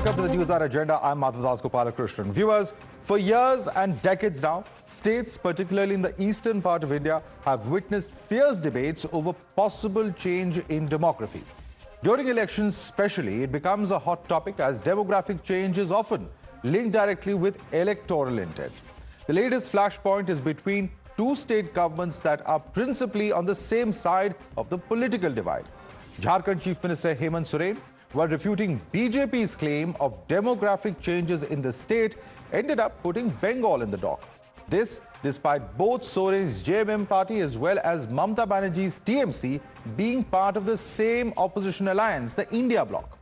welcome to the News Hour Agenda. I'm Madhavdas G. Viewers, for years and decades now, states, particularly in the eastern part of India, have witnessed fierce debates over possible change in demography. During elections especially, it becomes a hot topic as demographic change is often linked directly with electoral intent. The latest flashpoint is between two state governments that are principally on the same side of the political divide. Jharkhand Chief Minister Hemant Soren, while refuting BJP's claim of demographic changes in the state, ended up putting Bengal in the dock. This despite both Soren's JMM party as well as Mamata Banerjee's TMC being part of the same opposition alliance, the India Bloc.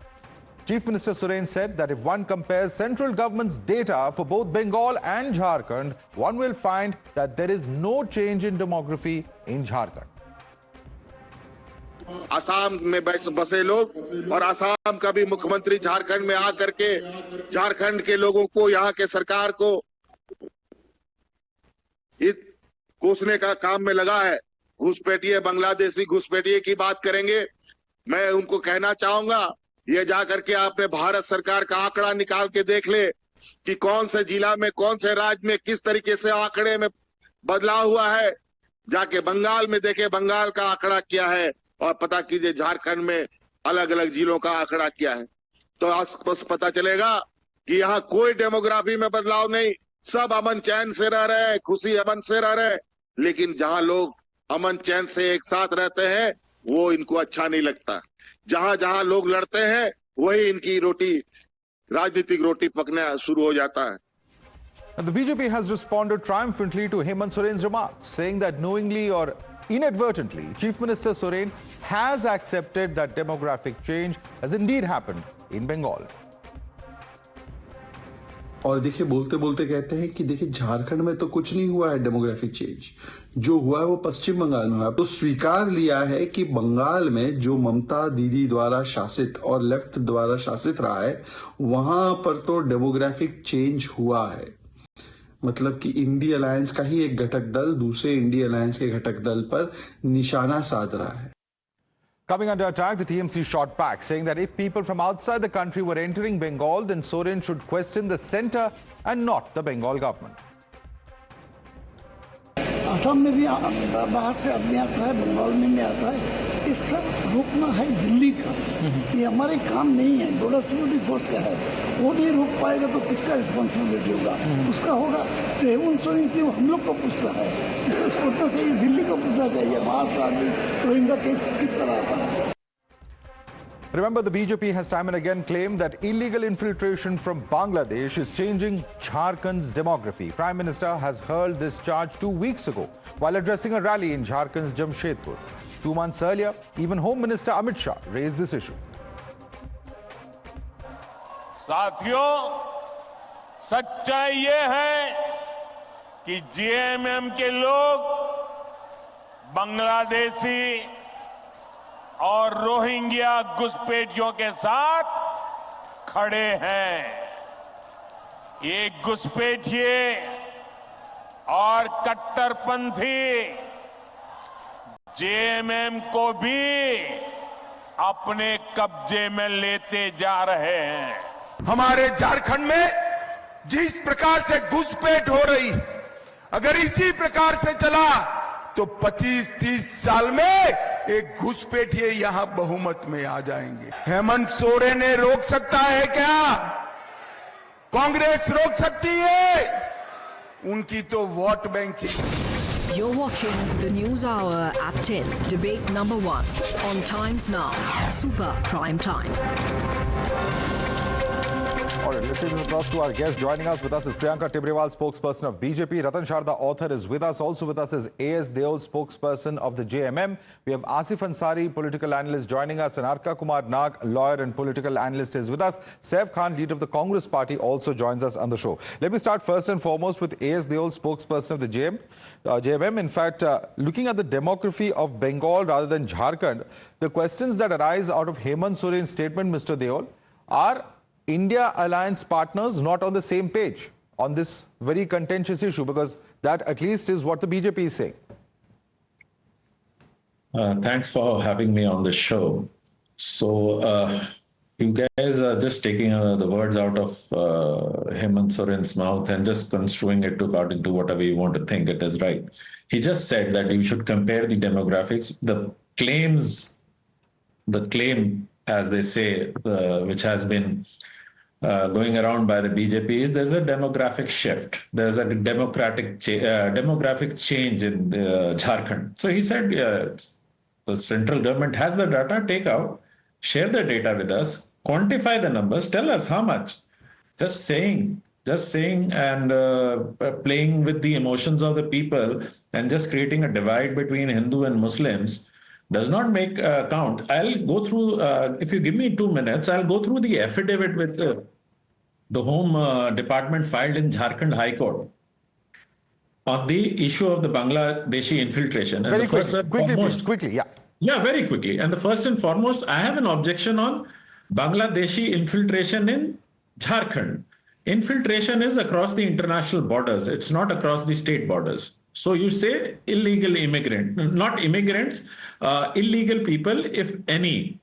Chief Minister Soren said that if one compares central government's data for both Bengal and Jharkhand, one will find that there is no change in demography in Jharkhand. Assam में बसे लोग और असम का भी मुख्यमंत्री झारखंड में आकर के झारखंड के लोगों को, यहाँ के सरकार को कोसने का काम में लगा है। घुसपैठिए, बांग्लादेशी घुसपैठिए की बात करेंगे। मैं उनको कहना चाहूंगा, ये जाकर के आपने भारत सरकार का आंकड़ा निकाल के देख ले कि कौन से जिला में, कौन से राज्य में किस तरीके से आंकड़े में बदलाव हुआ है। जाके बंगाल में देखे, बंगाल का आंकड़ा क्या है, और पता कीजिए झारखंड में अलग अलग जिलों का आंकड़ा क्या है। तो बस पता चलेगा कि यहाँ कोई डेमोग्राफी में बदलाव नहीं, सब अमन चैन से रह रहे हैं, खुशी अमन से रह रहे हैं। लेकिन जहां लोग अमन चैन से एक साथ रहते हैं वो इनको अच्छा नहीं लगता। जहां जहां लोग लड़ते हैं वही इनकी रोटी, राजनीतिक रोटी पकना शुरू हो जाता है। And the BJP has responded triumphantly to Hemant Soren's remarks, saying that knowingly or inadvertently, Chief Minister Soren has accepted that demographic change has indeed happened in Bengal. और देखिए, बोलते बोलते कहते हैं कि देखिए झारखंड में तो कुछ नहीं हुआ है डेमोग्राफिक चेंज, जो हुआ है वो पश्चिम बंगाल में हुआ। तो स्वीकार लिया है कि बंगाल में जो ममता दीदी द्वारा शासित और लेफ्ट द्वारा शासित रहा है, वहां पर तो डेमोग्राफिक चेंज हुआ है। मतलब कि इंडिया अलायंस का ही एक घटक दल दूसरे इंडिया अलायंस के घटक दल पर निशाना साध रहा है। Coming under attack, the TMC shot back, saying that if people from outside the country were entering Bengal, then Soren should question the centre and not the Bengal government. Assam में भी बाहर से आदमी आता है, बंगाल में भी आता है। ये सब रोकना है दिल्ली का, ये हमारे काम नहीं है, बॉर्डर सिक्योरिटी फोर्स का है। वो नहीं रोक पाएगा तो किसका रिस्पॉन्सिबिलिटी होगा? उसका होगा। तो हेमंत सोरेन क्यों हम लोग को पूछता है? इसको छोड़ना चाहिए, दिल्ली को पूछना चाहिए। बाहर से आदमी रोहिंगा केस किस तरह आता है? Remember, the BJP has time and again claimed that illegal infiltration from Bangladesh is changing Jharkhand's demography. Prime Minister has hurled this charge 2 weeks ago while addressing a rally in Jharkhand's Jamshedpur. 2 months earlier, even Home Minister Amit Shah raised this issue. साथियों, सच्चाई ये है कि JMM के लोग बांग्लादेशी और Rohingya घुसपैठियों के साथ खड़े हैं। ये घुसपैठिए और कट्टरपंथी जेएमएम को भी अपने कब्जे में लेते जा रहे हैं। हमारे झारखंड में जिस प्रकार से घुसपैठ हो रही, अगर इसी प्रकार से चला तो 25-30 साल में एक घुसपैठिए यहां बहुमत में आ जाएंगे। हेमंत सोरेन ने रोक सकता है क्या? कांग्रेस रोक सकती है? उनकी तो vote banking. You're watching the News Hour at 10, debate number 1 on Times Now, Super Prime Time. All right, let's take this across to our guest. Joining us with us is Priyanka Tibrewal, spokesperson of BJP. Ratan Sharda, author, is with us. Also with us is A.S. Deol, spokesperson of the JMM. We have Asif Ansari, political analyst, joining us, and Arka Kumar Nag, lawyer and political analyst, is with us. Saif Khan, leader of the Congress party, also joins us on the show. Let me start first and foremost with A.S. Deol, spokesperson of the JMM. In fact, looking at the demography of Bengal rather than Jharkhand, the questions that arise out of Hemant Soren's statement, Mr. Deol, are India alliance partners not on the same page on this very contentious issue? Because that at least is what the BJP is saying. Thanks for having me on the show. So You guys are just taking the words out of Hemant Soren's mouth and just construing it according to whatever you want to think it is right. He just said that you should compare the demographics. The claim, as they say, which has been going around by the BJP is there's a demographic shift. There's a demographic change in Jharkhand. So he said, the central government has the data, take out, share the data with us, quantify the numbers, tell us how much. Just saying and playing with the emotions of the people and just creating a divide between Hindu and Muslims does not make count. I'll go through, if you give me 2 minutes, I'll go through the affidavit with the Home Department filed in Jharkhand High Court on the issue of the Bangladeshi infiltration. And very quickly, yeah. Yeah, very quickly. And the first and foremost, I have an objection on Bangladeshi infiltration in Jharkhand. Infiltration is across the international borders. It's not across the state borders. So you say illegal immigrant, not immigrants, illegal people, if any.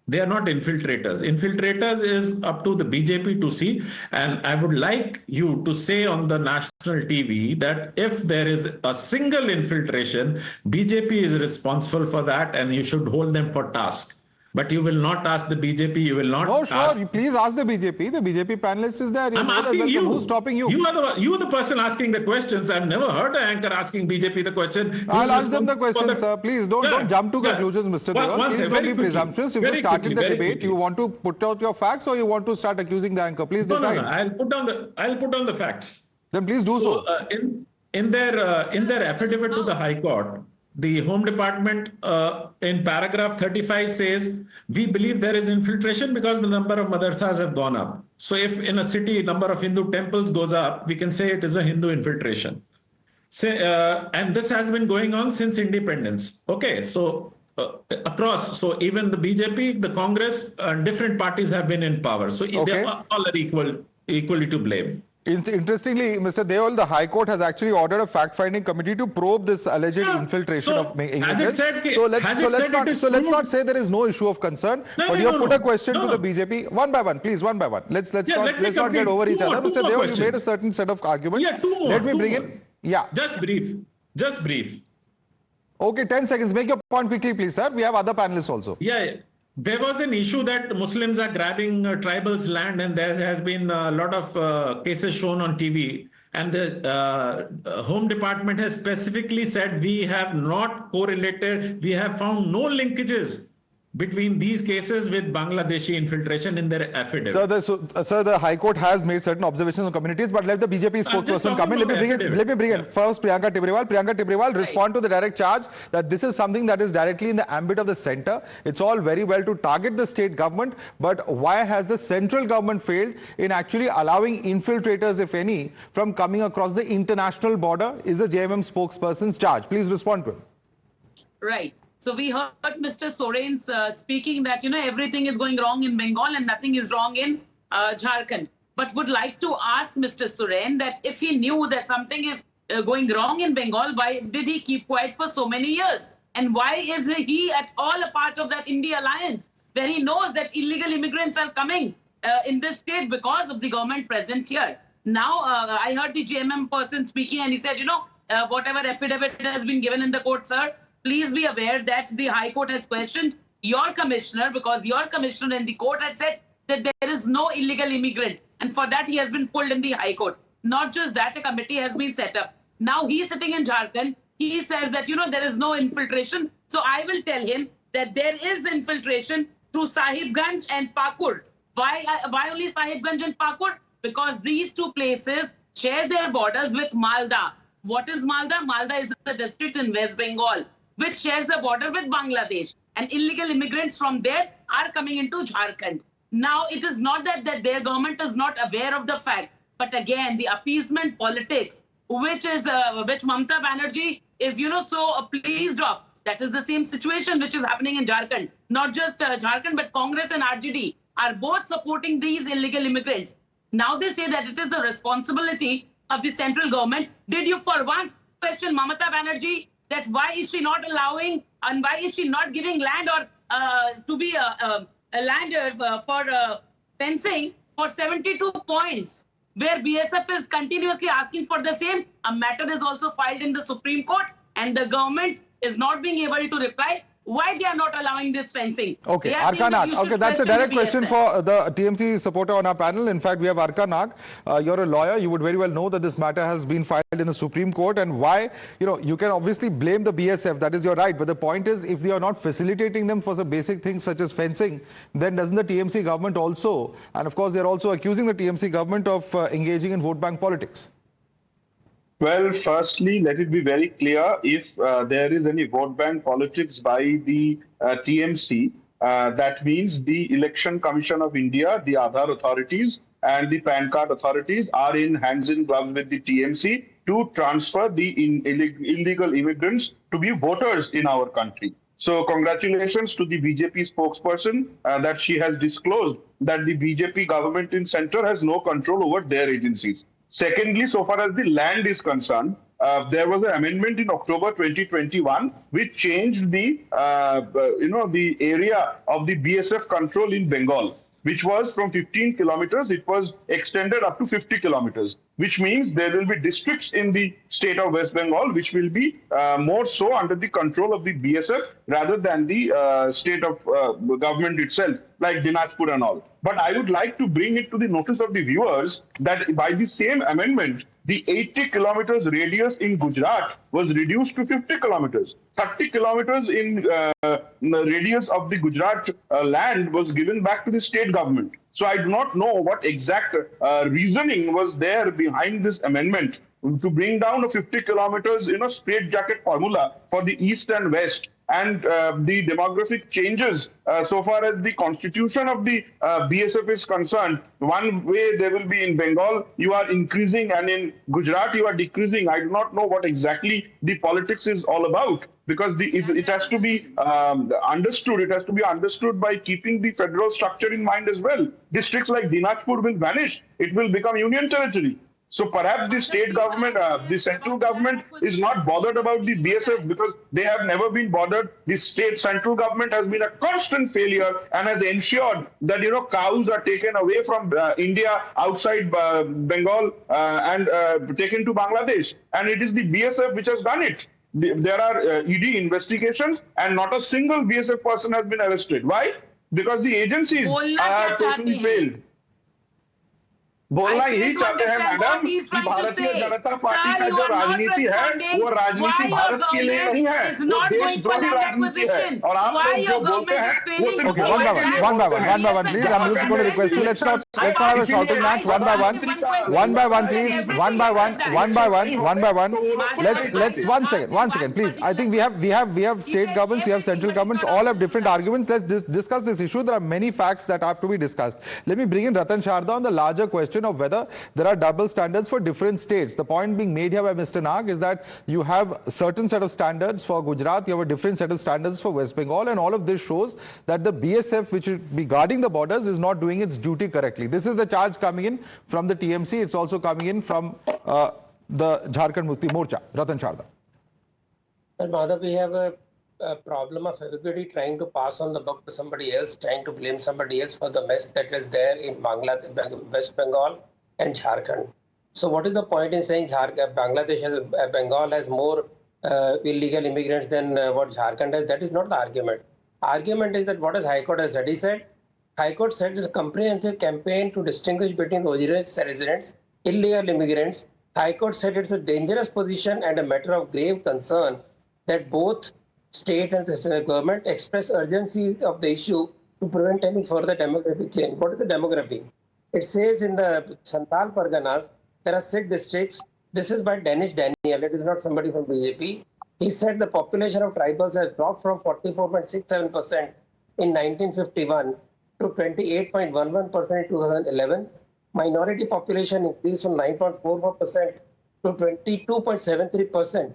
They are not infiltrators. Infiltrators is up to the BJP to see. And I would like you to say on the national TV that if there is a single infiltration, BJP is responsible for that and you should hold them for task. But you will not ask the BJP, you will not ask... No, please ask the BJP. The BJP panelist is there. I'm asking you. Who's stopping you? You are the person asking the questions. I've never heard an anchor asking BJP the question. I'll ask them the question, sir. Please don't jump to conclusions, Mr. Deol. Please don't be presumptuous. If you started the debate, you want to put out your facts or you want to start accusing the anchor? Please decide. No. I'll put down the facts. Then please do so. In their affidavit to the High Court, the Home Department in paragraph 35 says, we believe there is infiltration because the number of madrasas have gone up. So if in a city, number of Hindu temples goes up, we can say it is a Hindu infiltration. And this has been going on since independence. Okay, so across, so even the BJP, the Congress, different parties have been in power. So they all are equally to blame. Interestingly, Mr. Deol, the High Court has actually ordered a fact-finding committee to probe this alleged infiltration of immigrants. So let's not say there is no issue of concern, but you have put a question to the BJP one by one, please, one by one. Let's not get over each other. Mr. Deol, you made a certain set of arguments. Yeah, two more. Let me bring in. Yeah. Just brief. Okay, 10 seconds. Make your point quickly, please, sir. We have other panelists also. Yeah. There was an issue that Muslims are grabbing tribals' land, and there has been a lot of cases shown on TV. And the Home Department has specifically said we have not correlated, we have found no linkages between these cases with Bangladeshi infiltration in their affidavit. Sir, the High Court has made certain observations on communities, but let the BJP spokesperson come in. Let me bring in first Priyanka Tibrewal. Priyanka Tibrewal, respond to the direct charge that this is something that is directly in the ambit of the centre. It's all very well to target the state government, but why has the central government failed in actually allowing infiltrators, if any, from coming across the international border? Is the JMM spokesperson's charge. Please respond to him. Right. So we heard Mr. Soren's speaking that, everything is going wrong in Bengal and nothing is wrong in Jharkhand. But would like to ask Mr. Soren that if he knew that something is going wrong in Bengal, why did he keep quiet for so many years? And why is he at all a part of that India alliance where he knows that illegal immigrants are coming in this state because of the government present here? Now, I heard the JMM person speaking and he said, whatever affidavit has been given in the court, sir, please be aware that the High Court has questioned your commissioner because your commissioner in the court had said that there is no illegal immigrant. And for that, he has been pulled in the High Court. Not just that, a committee has been set up. Now he's sitting in Jharkhand. He says that, there is no infiltration. So I will tell him that there is infiltration through Sahibganj and Pakur. Why only Sahibganj and Pakur? Because these two places share their borders with Malda. What is Malda? Malda is a district in West Bengal, which shares a border with Bangladesh. And illegal immigrants from there are coming into Jharkhand. Now, it is not that their government is not aware of the fact, but again, the appeasement politics, which Mamata Banerjee is, so pleased of. That is the same situation which is happening in Jharkhand. Not just Jharkhand, but Congress and RJD are both supporting these illegal immigrants. Now they say that it is the responsibility of the central government. Did you for once question Mamata Banerjee that why is she not allowing and why is she not giving land or to be land for fencing for 72 points, where BSF is continuously asking for the same. A matter is also filed in the Supreme Court, and the government is not being able to reply why they are not allowing this fencing. Okay, Arka Nag. Okay, that's a direct question for the TMC supporter on our panel. In fact, we have Arka Nag. You're a lawyer. You would very well know that this matter has been filed in the Supreme Court, and why, you can obviously blame the BSF. That is your right. But the point is, if they are not facilitating them for some basic things such as fencing, then doesn't the TMC government also, and of course, they're also accusing the TMC government of engaging in vote bank politics? Well, firstly, let it be very clear, if there is any vote bank politics by the TMC, that means the Election Commission of India, the Aadhaar authorities and the PAN card authorities are in hands in gloves with the TMC to transfer the illegal immigrants to be voters in our country. So congratulations to the BJP spokesperson that she has disclosed that the BJP government in center has no control over their agencies. Secondly, so far as the land is concerned, there was an amendment in October 2021 which changed the the area of the BSF control in Bengal, which was from 15 kilometers, it was extended up to 50 kilometers, which means there will be districts in the state of West Bengal which will be more so under the control of the BSF rather than the state of government itself, like Dinajpur and all. But I would like to bring it to the notice of the viewers that by the same amendment, the 80 kilometers radius in Gujarat was reduced to 50 kilometers. 30 kilometers in the radius of the Gujarat land was given back to the state government. So I do not know what exact reasoning was there behind this amendment to bring down a 50 kilometers straight jacket formula for the east and west. And the demographic changes so far as the constitution of the BSF is concerned. One way they will be in Bengal, you are increasing, and in Gujarat, you are decreasing. I do not know what exactly the politics is all about, because it has to be understood. It has to be understood by keeping the federal structure in mind as well. Districts like Dinajpur will vanish. It will become union territory. So perhaps the state government, the central government is not bothered about the BSF because they have never been bothered. The state central government has been a constant failure and has ensured that, cows are taken away from India outside Bengal and taken to Bangladesh. And it is the BSF which has done it. There are ED investigations and not a single BSF person has been arrested. Why? Because the agencies are totally failed. बोलना यही चाहते हैं madam कि Bharatiya Janata party का जो राजनीति है वो राजनीति भारत के लिए नहीं है, वो देशद्रोही राजनीति है, और आप लोग जो बोलते हैं वो सिर्फ one by one please. I'm just going to request you, let's not have a shouting match. One by one please. One by one. Let's one second please. I think we have state governments, we have central governments, all have different arguments. Let's discuss this issue. There are many facts that have to be discussed. Let me bring in Ratan Sharda on the larger question of whether there are double standards for different states. The point being made here by Mr. Nag is that you have a certain set of standards for Gujarat, you have a different set of standards for West Bengal, and all of this shows that the BSF, which should be guarding the borders, is not doing its duty correctly. This is the charge coming in from the TMC. It's also coming in from the Jharkhand Mukti Morcha. Ratan Sharda. Well, Madhav, we have a problem of everybody trying to pass on the buck to somebody else, trying to blame somebody else for the mess that is there in Bangladesh, West Bengal and Jharkhand. So what is the point in saying Bengal has more illegal immigrants than what Jharkhand has? That is not the argument. Argument is that what has High Court has said? He said, High Court said it's a comprehensive campaign to distinguish between original residents, illegal immigrants. High Court said it's a dangerous position and a matter of grave concern that both state and the central government express urgency of the issue to prevent any further demographic change. What is the demography? It says in the Santal Parganas, there are 6 districts. This is by Danish Daniel. It is not somebody from BJP. He said the population of tribals has dropped from 44.67% in 1951 to 28.11% in 2011. Minority population increased from 9.44% to 22.73%.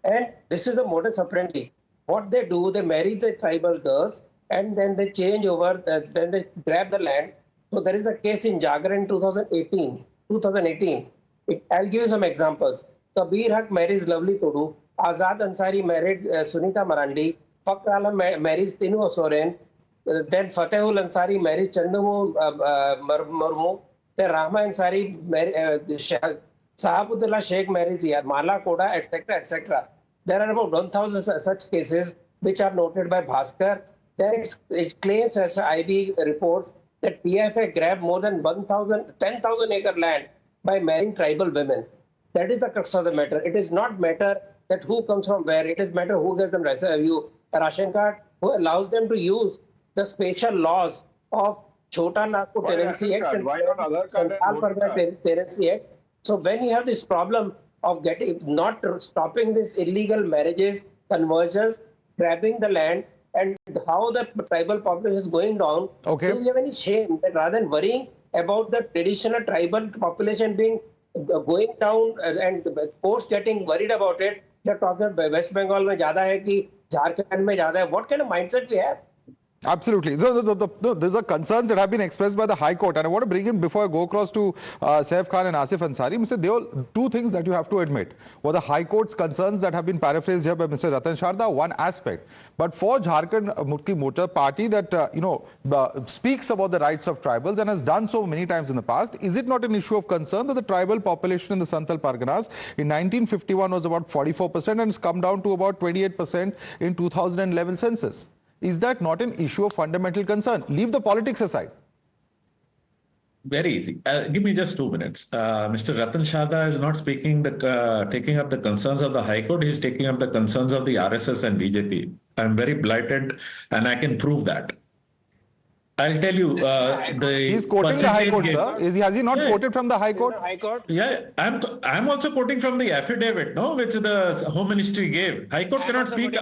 And this is a modus operandi. What they do, they marry the tribal girls and then they change over, then they grab the land. So there is a case in Jagra in 2018. I'll give you some examples. Kabir Haq marries Lovely Todu. Azad Ansari married Sunita Marandi. Fakr Alam marries Tinu Soren. then Fatehul Ansari married Chandamu Murmu. Then Rahma Ansari married Sahabudullah Sheikh marries Mala Koda, etc., etc. There are about 1,000 such cases which are noted by Bhaskar. Then it claims, as IB reports, that PFA grabbed more than 10,000 acre land by marrying tribal women. That is the crux of the matter. It is not matter that who comes from where. It is matter who gives them ration card, who allows them to use the special laws of Chota Nagpur Tenancy Act and Santhal Pargana Tenancy Act. So when you have this problem of not stopping these illegal marriages, conversions, grabbing the land, and how the tribal population is going down, do you have any shame that rather than worrying about the traditional tribal population going down and the courts getting worried about it, they're talking about West Bengal mein zyada hai ki Jharkhand mein zyada hai. What kind of mindset we have? Absolutely. So these are concerns that have been expressed by the High Court. And I want to bring in, before I go across to Saif Khan and Asif Ansari, Mr. Deol, two things that you have to admit were the High Court's concerns that have been paraphrased here by Mr. Ratan Sharda, one aspect. But for Jharkhand Mukti Morcha party that, speaks about the rights of tribals and has done so many times in the past, is it not an issue of concern that the tribal population in the Santhal Parganas in 1951 was about 44% and has come down to about 28% in 2011 census? Is that not an issue of fundamental concern? Leave the politics aside. Very easy. Give me just 2 minutes. Mr. Ratan Sharda is not taking up the concerns of the High Court. He's taking up the concerns of the RSS and BJP. I'm very blighted and I can prove that. I'll tell you, he's quoting the High Court, sir. Has he not quoted from the High Court? Yeah, I'm also quoting from the affidavit, no, which the Home Ministry gave. High Court cannot speak.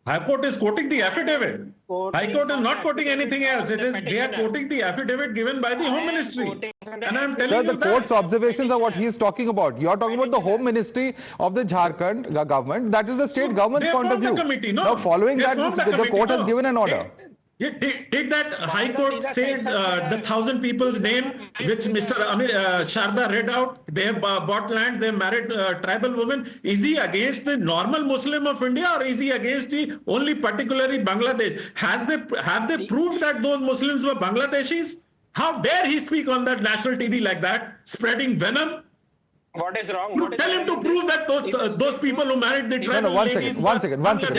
High Court is quoting the affidavit. High Court is not quoting anything else. They are quoting the affidavit given by the Home Ministry. And I'm telling you the court's observations are what he is talking about. You are talking about the Home Ministry of the Jharkhand government. That is the state government's point of view. Now, following that, the court has given an order. Did that High Court say the 1,000 people's name, which Mr. Sharda read out? They have bought land, they have married tribal women. Is he against the normal Muslim of India or is he against the only particularly Bangladesh? Have they proved that those Muslims were Bangladeshis? How dare he speak on that national TV like that, spreading venom? What is wrong? Tell him to prove that those people who married the tribal ladies. One second. Mr.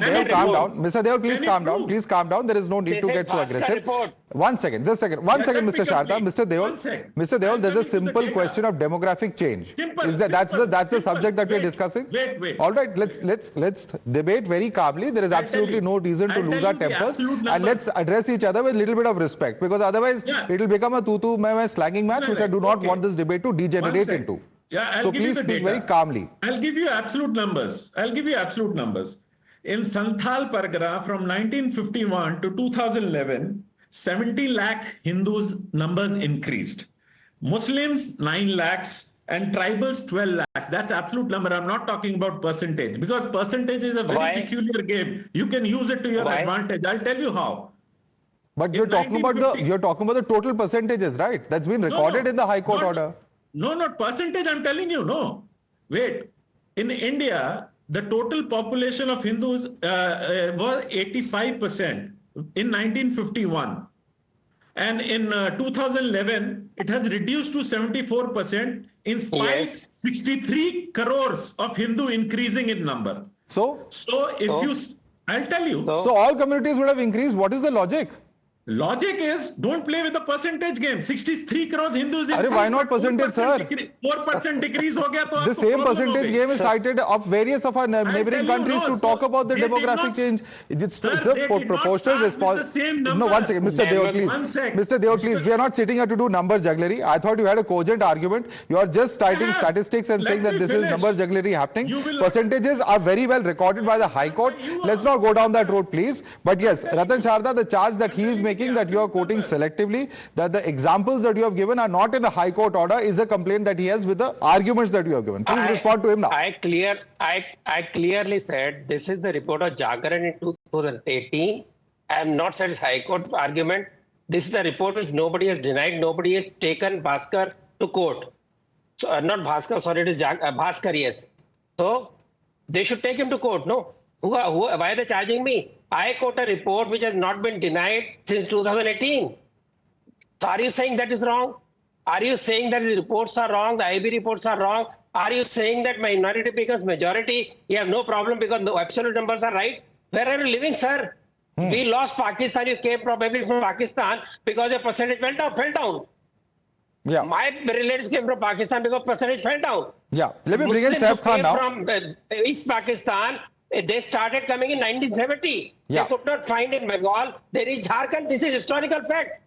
Deol, calm down. Mr. Deol, please calm down. Please calm down. There is no need to get so aggressive. One second, Mr. Sharda. Mr. Deol, there's a simple question of demographic change. That's the subject that we're discussing? Wait. All right, let's debate very calmly. There is absolutely no reason to lose our tempers. And let's address each other with a little bit of respect. Because otherwise, it will become a tu-tu slanging match, which I do not want this debate to degenerate into. So please speak very calmly. I'll give you absolute numbers. In Santhal Pargana from 1951 to 2011, 70 lakh Hindus numbers increased. Muslims 9 lakhs and tribals 12 lakhs. That's absolute number. I'm not talking about percentage because percentage is a very peculiar game. You can use it to your advantage. I'll tell you how. But you're talking about the total percentages, right? That's been recorded in the High Court order. No, not percentage. I'm telling you. No, wait. In India, the total population of Hindus was 85% in 1951, and in 2011 it has reduced to 74%. In spite 63 crores of Hindu increasing in number. So I'll tell you. So all communities would have increased. What is the logic? Logic is don't play with the percentage game. 63 crores Hindus. Why not percentage, sir? 4% decrease ho gaya to the same percentage game is cited of various of our neighboring countries to talk about the demographic change. It's a proportional response. No, one second, Mr. Deol, please. Mr. Deol, please. We are not sitting here to do number jugglery. I thought you had a cogent argument. You are just citing statistics and saying that this is number jugglery happening. Percentages are very well recorded by the High Court. Let's not go down that road, please. But yes, Ratan Sharda, the charge that he is making, that you are quoting selectively, that the examples that you have given are not in the High Court order, is a complaint that he has with the arguments that you have given. Please respond to him now. I clearly said this is the report of Jharkhand in 2018. I am not said High Court argument. This is the report which nobody has denied. Nobody has taken Bhaskar to court. So, not Bhaskar, sorry, it is Bhaskar, yes. So they should take him to court, no? Why are they charging me? I quote a report which has not been denied since 2018. So are you saying that is wrong? Are you saying that the reports are wrong, the IB reports are wrong? Are you saying that minority becomes majority? You have no problem because the absolute numbers are right? Where are you living, sir? We lost Pakistan. You came probably from Pakistan because your percentage fell down. Yeah. My relatives came from Pakistan because percentage fell down. Yeah. Let me bring in Muslims Saif Khan came now. From East Pakistan, they started coming in 1970. Yeah. They could not find in Bengal. There is Jharkhand. This is historical fact.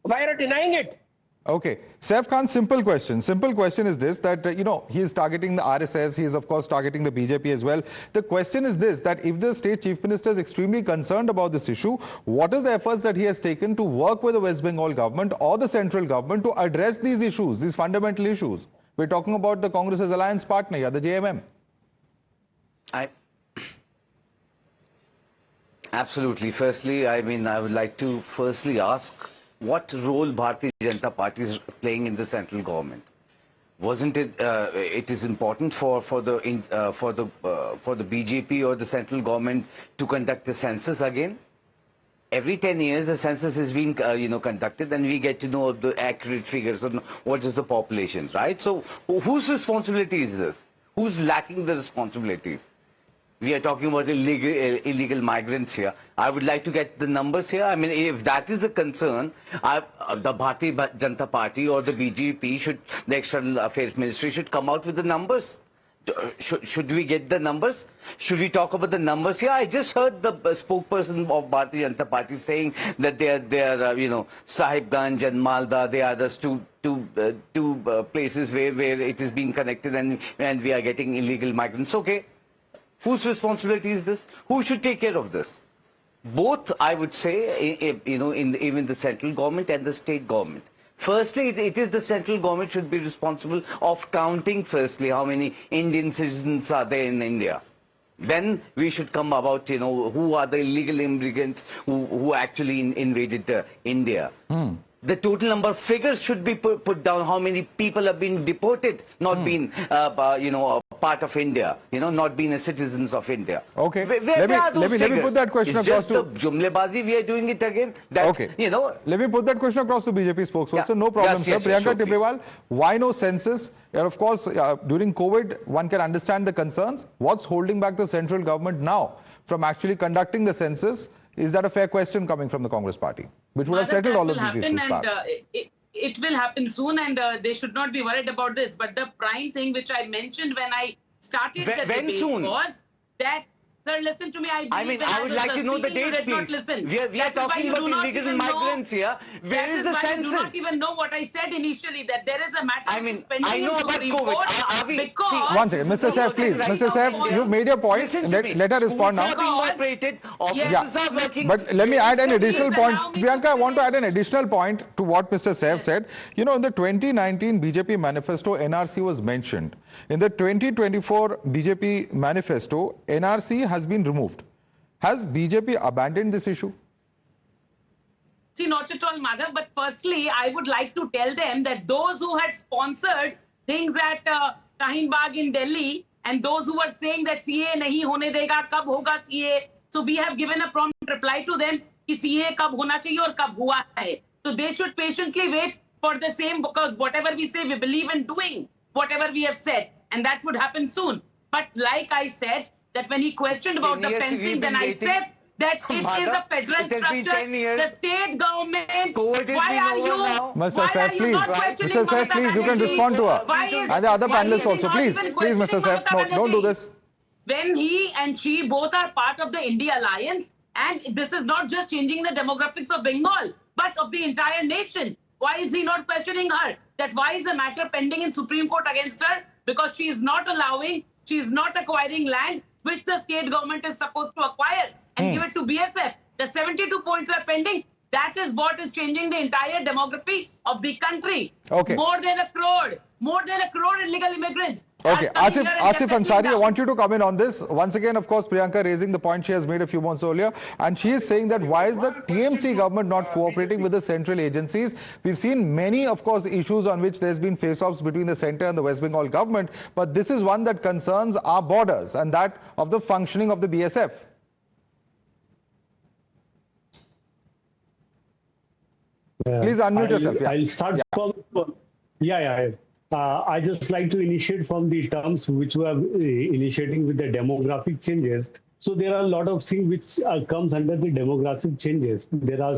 Why are you denying it? Okay. Saif Khan, simple question. Simple question is this, that, he is targeting the RSS. He is, of course, targeting the BJP as well. The question is this, that if the state chief minister is extremely concerned about this issue, what is the efforts that he has taken to work with the West Bengal government or the central government to address these issues, these fundamental issues? We're talking about the Congress's alliance partner here, the JMM. Absolutely. Firstly, I would like to ask what role Bharatiya Janata Party is playing in the central government. Wasn't it? It is important for the BJP or the central government to conduct the census again. Every 10 years, the census is being conducted, and we get to know the accurate figures on what is the population, right? So, whose responsibility is this? Who's lacking the responsibilities? We are talking about illegal migrants here. I would like to get the numbers here. I mean, if that is a concern, the Bharatiya Janata Party or the BJP the External Affairs Ministry should come out with the numbers. Should we get the numbers? Should we talk about the numbers here? I just heard the spokesperson of Bharatiya Janata Party saying that they are Sahibganj and Malda. They are the two places where it is being connected, and we are getting illegal migrants. Okay. Whose responsibility is this? Who should take care of this? Both, I would say, even the central government and the state government. Firstly, it is the central government should be responsible of counting, firstly, how many Indian citizens are there in India. Then we should come about, who are the illegal immigrants who actually invaded India. The total number of figures should be put down. How many people have been deported, not been, part of India, not being citizens of India. Okay. Let me put that question across to... It's just the jumlebazi we are doing it again. Okay. Let me put that question across to BJP spokesperson. Yeah. No problem, Yes, sir. yes, Priyanka sure, Tibrewal, why no census? And of course, during COVID, one can understand the concerns. What's holding back the central government now from actually conducting the census? Is that a fair question coming from the Congress party, which would have settled all of these issues? It will happen soon, and they should not be worried about this. But the prime thing which I mentioned when I started the debate was that, sir, listen to me. I would like to know the date, please. We are talking about illegal migrants here. Where is the census? You do not even know what I said initially, that there is a matter I know about COVID. Because... One second, Mr. Saif, please. Mr. Saif, you've made your point. Let her respond now. But let me add an additional point. Priyanka, I want to add an additional point to what Mr. Saif said. In the 2019 BJP manifesto, NRC was mentioned. In the 2024 BJP manifesto, NRC has been removed. Has BJP abandoned this issue? See, not at all, Madhav, but firstly, I would like to tell them that those who had sponsored things at Shahin Bagh in Delhi, and those who were saying that CA nahi hone dega, kab hoga CA, so we have given a prompt reply to them, ki CA kab hona chahiye aur kab hua hai. So they should patiently wait for the same, because whatever we say, we believe in doing whatever we have said, and that would happen soon. But like I said, that when he questioned about the fencing, then I said that it is a federal structure, the state government. Why are you Mr. Saif, please. Mr. Saif, please, you can respond to her. And the other panelists also. Please, Mr. Saif, no, don't do this. When he and she both are part of the India Alliance, and this is not just changing the demographics of Bengal, but of the entire nation. Why is he not questioning her? That why is a matter pending in Supreme Court against her? Because she is not acquiring land which the state government is supposed to acquire and give it to BSF. The 72 points are pending. That is what is changing the entire demography of the country. Okay. More than a crore illegal immigrants. Okay, Asif Ansari, I want you to come in on this. Once again, of course, Priyanka raising the point she has made a few months earlier. And she is saying that why is the TMC government not cooperating with the central agencies? We've seen many, of course, issues on which there's been face-offs between the centre and the West Bengal government. But this is one that concerns our borders and that of the functioning of the BSF. Please unmute yourself. Yeah. I'll start from. I just like to initiate from the terms which we are initiating with the demographic changes. So there are a lot of things which comes under the demographic changes. There are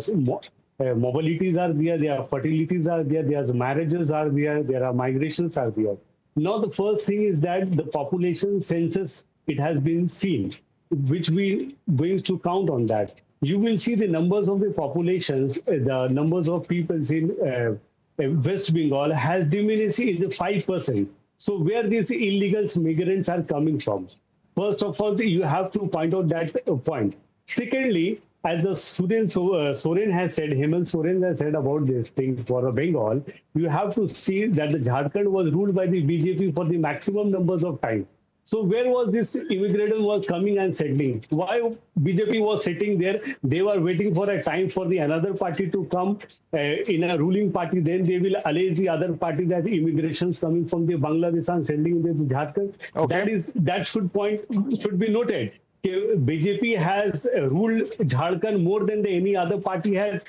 mobilities are there are fertilities are there are marriages are there are migrations are there. Now the first thing is that the population census, it has been seen, which we going to count on that. You will see the numbers of the populations, the numbers of people in West Bengal has diminished in the 5%. So where these illegal migrants are coming from? First of all, you have to point out that point. Secondly, as the Soren has said, Hemant Soren has said about this thing for Bengal, you have to see that the Jharkhand was ruled by the BJP for the maximum numbers of time. So where was this immigration was coming and settling? Why BJP was sitting there? They were waiting for a time for the another party to come in a ruling party. Then they will allege the other party that immigration is coming from the Bangladesh and settling in the Jharkhand. Okay. That should be noted. BJP has ruled Jharkhand more than any other party has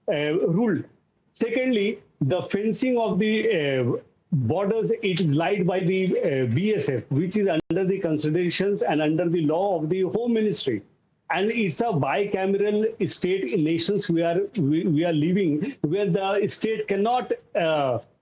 ruled. Secondly, the fencing of the borders, it is led by the BSF, which is under the considerations and under the law of the Home Ministry. And it's a bicameral state in nations we are living, where the state cannot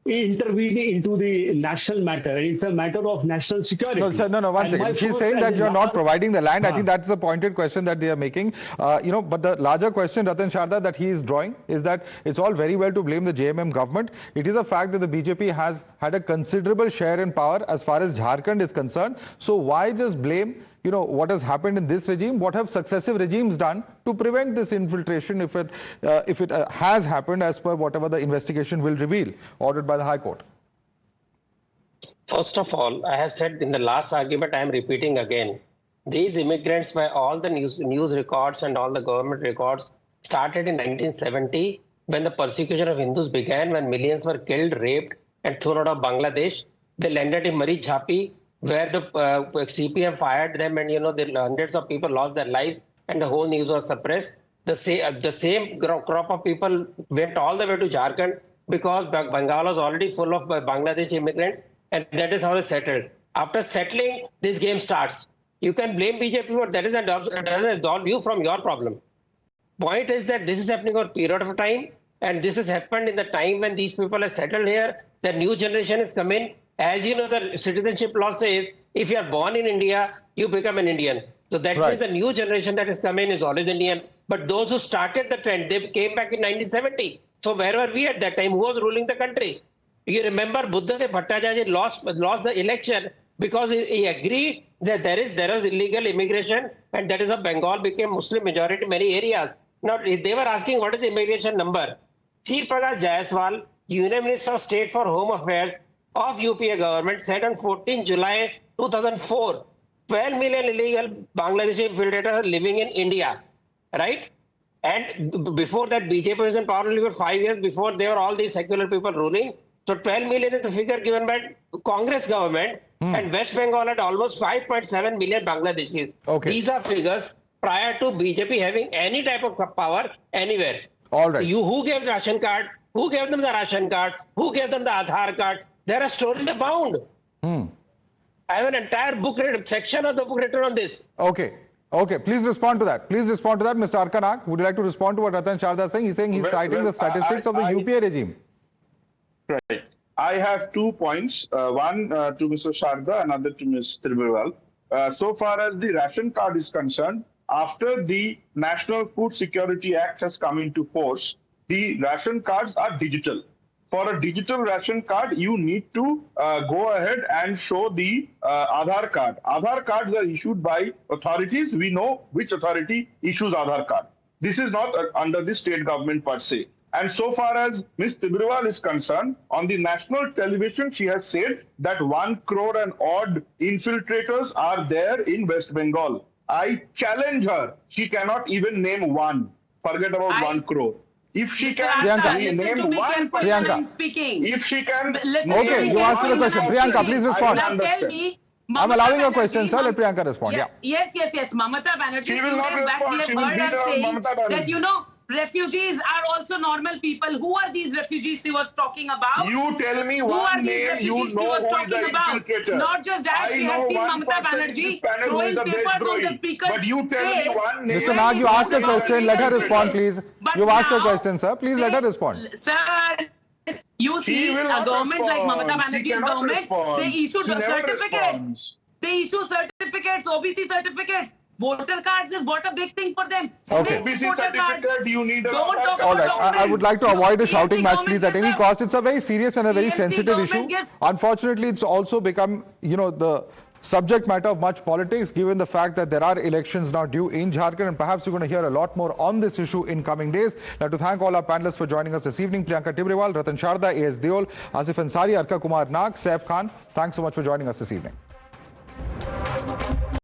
intervene into the national matter. It's a matter of national security. No, sir, no, one second. She's saying that you're not providing the land. I think that's a pointed question that they are making. But the larger question, Ratan Sharda, that he is drawing is that it's all very well to blame the JMM government. It is a fact that the BJP has had a considerable share in power as far as Jharkhand is concerned. So why just blame what has happened in this regime? What have successive regimes done to prevent this infiltration if it has happened as per whatever the investigation will reveal, ordered by the High Court? First of all, I have said in the last argument, I am repeating again. These immigrants, by all the news records and all the government records, started in 1970 when the persecution of Hindus began, when millions were killed, raped and thrown out of Bangladesh. They landed in Mari Jhapi, where the CPM fired them, and the hundreds of people lost their lives, and the whole news was suppressed. The same crop of people went all the way to Jharkhand because Bengal was already full of Bangladeshi immigrants, and that is how they settled. After settling, this game starts. You can blame BJP, but that doesn't resolve you from your problem. Point is that this is happening over a period of time, and this has happened in the time when these people are settled here. The new generation is coming. As you know, the citizenship law says, if you are born in India, you become an Indian. So that means the new generation that is coming is always Indian. But those who started the trend, they came back in 1970. So where were we at that time? Who was ruling the country? You remember Buddhadev Bhattacharya lost the election because he agreed that there was illegal immigration, and that is how Bengal became Muslim majority in many areas. Now, they were asking what is the immigration number. Sri Prakash Jaiswal, Union Minister of State for Home Affairs of UPA government, said on 14 July 2004, 12 million illegal Bangladeshi infiltrators are living in India, right? And before that, BJP was in power only for 5 years. Before, there were all these secular people ruling. So 12 million is the figure given by Congress government, and West Bengal had almost 5.7 million Bangladeshis. Okay. These are figures prior to BJP having any type of power anywhere. All right. Who gave the ration card? Who gave them the ration card? Who gave them the Aadhaar card? There are stories abound. I have an entire section of the book written on this. Okay. Please respond to that. Mr. Arkanag, would you like to respond to what Ratan Sharda is saying? He's saying he's citing the statistics of the UPA regime. Right. I have 2 points. One to Mr. Sharda, another to Ms. Tribhuwan. So far as the ration card is concerned, after the National Food Security Act has come into force, the ration cards are digital. For a digital ration card, you need to go ahead and show the Aadhaar card. Aadhaar cards are issued by authorities. We know which authority issues Aadhaar card. This is not under the state government per se. And so far as Ms. Tribhuwan is concerned, on the national television, she has said that 1 crore and odd infiltrators are there in West Bengal. I challenge her. She cannot even name one. Forget about 1 crore. If she can name one, Priyanka, speaking. If she can, okay, you asked the question. Priyanka, please respond. Now tell me. I'm allowing your question, sir. Let Priyanka respond. Yes. Mamata Banerjee, She will not back we respond. have She will heard beat her her saying Mamata Banerjee. that refugees are also normal people. Who are these refugees he was talking about? You tell me who one are these name, you refugees know he was who is talking the about? infiltrator. Not just that, I we know have seen one Mamata person in Banerjee this panel who throwing is a papers on the destroyee. speaker's But you tell me face. one name. Mr. Nag, you asked the question. Let her respond, please. But You asked a now question, sir. Please let her respond. Sir, you She see, will a not government like respond. Mamata She Banerjee's cannot government, respond. they issued She never certificates. responds. They issue certificates, OBC certificates. Voter cards is what a big thing for them. Okay. OBC Voter cards. certificate, you need an Don't Aadhaar talk card. All about right. I would like to avoid a shouting TMC match, please, at any government cost. It's a very serious and a very TMC sensitive issue. government gives- Unfortunately, it's also become, the subject matter of much politics, given the fact that there are elections now due in Jharkhand, and perhaps you're going to hear a lot more on this issue in coming days. I'd like to thank all our panelists for joining us this evening. Priyanka Tibrewal, Ratan Sharda, A.S. Deol, Asif Ansari, Arka Kumar Nag, Saif Khan. Thanks so much for joining us this evening.